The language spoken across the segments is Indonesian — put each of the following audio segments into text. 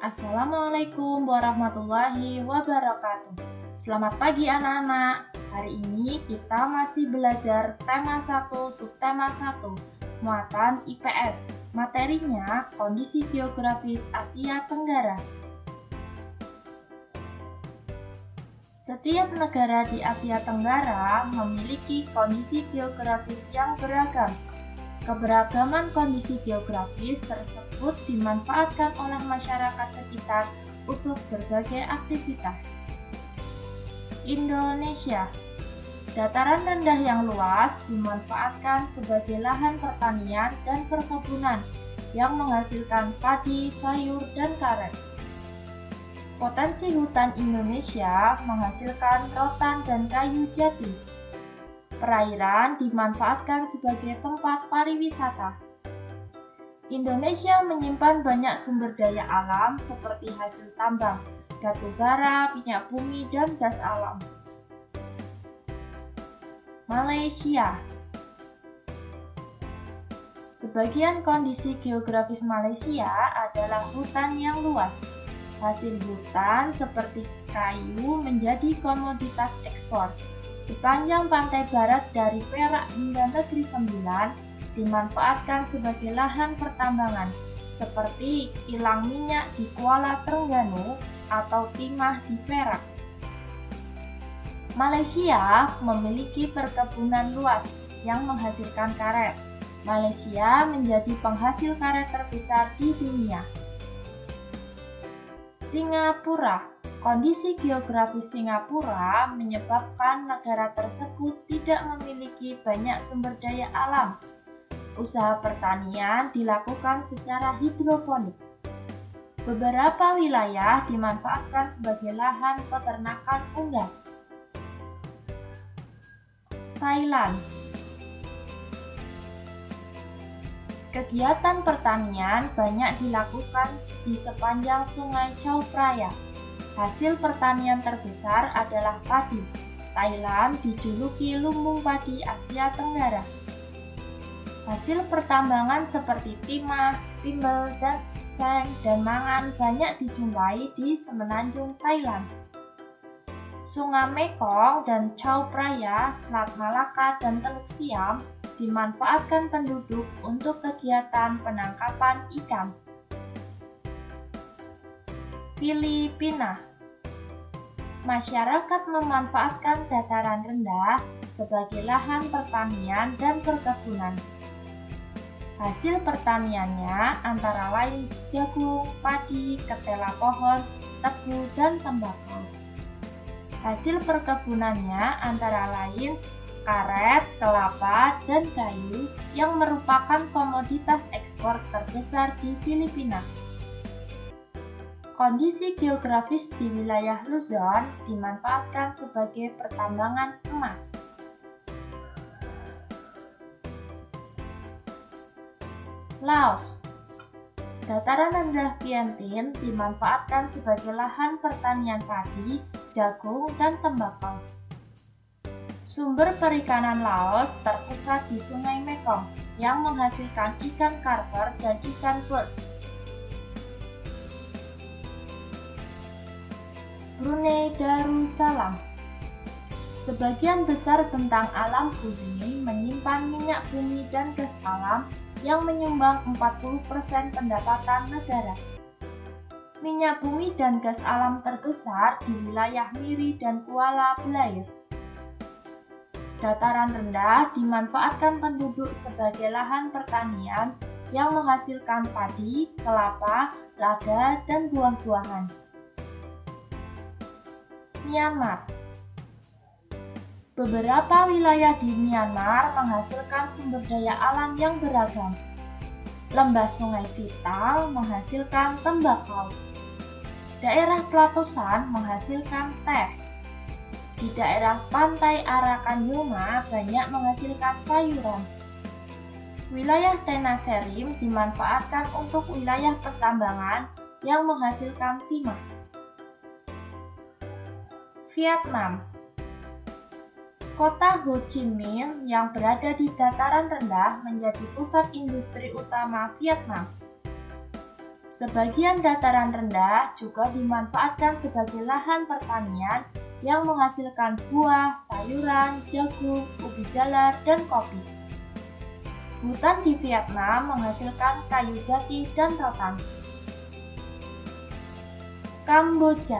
Assalamualaikum warahmatullahi wabarakatuh. Selamat pagi anak-anak. Hari ini kita masih belajar tema 1 subtema 1, muatan IPS. Materinya kondisi geografis Asia Tenggara. Setiap negara di Asia Tenggara memiliki kondisi geografis yang beragam. Keberagaman kondisi geografis tersebut dimanfaatkan oleh masyarakat sekitar untuk berbagai aktivitas. Indonesia. Dataran rendah yang luas dimanfaatkan sebagai lahan pertanian dan perkebunan yang menghasilkan padi, sayur, dan karet. Potensi hutan Indonesia menghasilkan rotan dan kayu jati. Perairan dimanfaatkan sebagai tempat pariwisata. Indonesia menyimpan banyak sumber daya alam seperti hasil tambang, batu bara, minyak bumi, dan gas alam. Malaysia. Sebagian kondisi geografis Malaysia adalah hutan yang luas. Hasil hutan seperti kayu menjadi komoditas ekspor. Sepanjang pantai barat dari Perak hingga Negeri Sembilan dimanfaatkan sebagai lahan pertambangan, seperti kilang minyak di Kuala Terengganu atau timah di Perak. Malaysia memiliki perkebunan luas yang menghasilkan karet. Malaysia menjadi penghasil karet terbesar di dunia. Singapura. Kondisi geografis Singapura menyebabkan negara tersebut tidak memiliki banyak sumber daya alam. Usaha pertanian dilakukan secara hidroponik. Beberapa wilayah dimanfaatkan sebagai lahan peternakan unggas. Thailand. Kegiatan pertanian banyak dilakukan di sepanjang Sungai Chao Phraya. Hasil pertanian terbesar adalah padi. Thailand dijuluki lumbung padi Asia Tenggara. Hasil pertambangan seperti timah, timbel, dan seng dan mangan banyak dijumpai di semenanjung Thailand. Sungai Mekong dan Chao Phraya, Selat Malaka, dan Teluk Siam dimanfaatkan penduduk untuk kegiatan penangkapan ikan. Filipina. Masyarakat memanfaatkan dataran rendah sebagai lahan pertanian dan perkebunan. Hasil pertaniannya antara lain jagung, padi, ketela pohon, tebu, dan tembakau. Hasil perkebunannya antara lain karet, kelapa, dan kayu yang merupakan komoditas ekspor terbesar di Filipina. Kondisi geografis di wilayah Luzon dimanfaatkan sebagai pertambangan emas. Laos. Dataran rendah Vientiane dimanfaatkan sebagai lahan pertanian padi, jagung, dan tembakau. Sumber perikanan Laos terpusat di Sungai Mekong yang menghasilkan ikan karper dan ikan perch. Brunei Darussalam. Sebagian besar bentang alam Brunei menyimpan minyak bumi dan gas alam yang menyumbang 40% pendapatan negara. Minyak bumi dan gas alam terbesar di wilayah Miri dan Kuala Blair. Dataran rendah dimanfaatkan penduduk sebagai lahan pertanian yang menghasilkan padi, kelapa, lada, dan buah-buahan. Myanmar. Beberapa wilayah di Myanmar menghasilkan sumber daya alam yang beragam. Lembah Sungai Sitang menghasilkan tembakau. Daerah pelatasan menghasilkan teh. Di daerah pantai Arakan Yuma banyak menghasilkan sayuran. Wilayah Tanah Serim dimanfaatkan untuk wilayah pertambangan yang menghasilkan timah. Vietnam. Kota Ho Chi Minh yang berada di dataran rendah menjadi pusat industri utama Vietnam. Sebagian dataran rendah juga dimanfaatkan sebagai lahan pertanian yang menghasilkan buah, sayuran, jagung, ubi jalar, dan kopi. Hutan di Vietnam menghasilkan kayu jati dan rotan. Kamboja.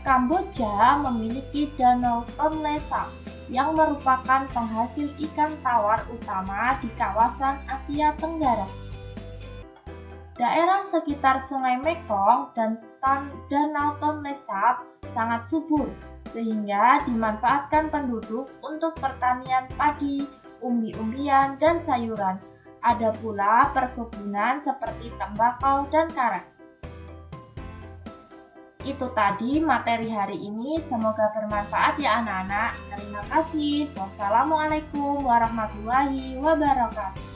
Kamboja memiliki Danau Tonle Sap yang merupakan penghasil ikan tawar utama di kawasan Asia Tenggara. Daerah sekitar Sungai Mekong dan Danau Tonle Sap sangat subur, sehingga dimanfaatkan penduduk untuk pertanian padi, umbi-umbian, dan sayuran. Ada pula perkebunan seperti tembakau dan karet. Itu tadi materi hari ini, semoga bermanfaat ya anak-anak. Terima kasih. Wassalamualaikum warahmatullahi wabarakatuh.